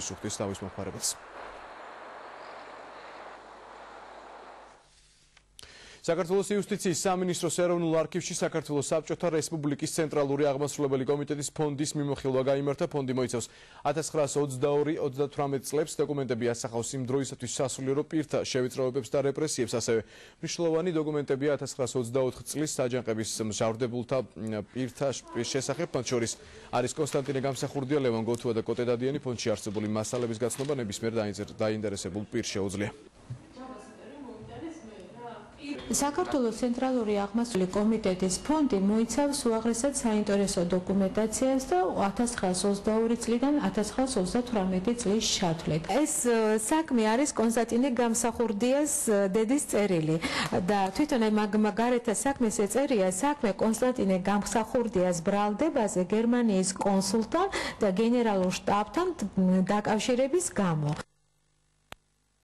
სუხტის თავის მომხმარებელს. საქართველოს იუსტიციის სამინისტროს ეროვნულ არქივში საქართველოს საბჭოთა რესპუბლიკის ცენტრალური აღმასრულებელი კომიტეტის ფონდის მიმოხილვა გაიმართა. ფონდი მოიცავს 1922-38 წლებს. დოკუმენტები ასახავს იმ დროისათვის სასულიერო პირთა შევიწროებებს და რეპრესიებს. ასევე მნიშვნელოვანი დოკუმენტებია 1924 წლის აჯანყების მჟავრდებულთა პირთა შესახებ. მათ შორის არის კონსტანტინე გამსახურდია, ლევან გოთუა და კოტე დადიანი. ფონდში არსებული მასალების გაცნობა ნებისმიერ დაინტერესებულ პირს შეუძლია. საქართველოს ცენტრალური აღმასრულებელი კომიტეტის ფონდი მოიცავს უაღრესად საინტერესო დოკუმენტაციას და 1922 წლიდან 1928 წლის ჩათვლით. ეს საქმე არის კონსტანტინე გამსახურდიას დედის წერილი და თვითონ მაგარეთა საქმეს ეწერია საქმე კონსტანტინე გამსახურდიას ბრალდებაზე გერმანიის კონსულთან და გენერალურ შტაბთან დაკავშირების გამო.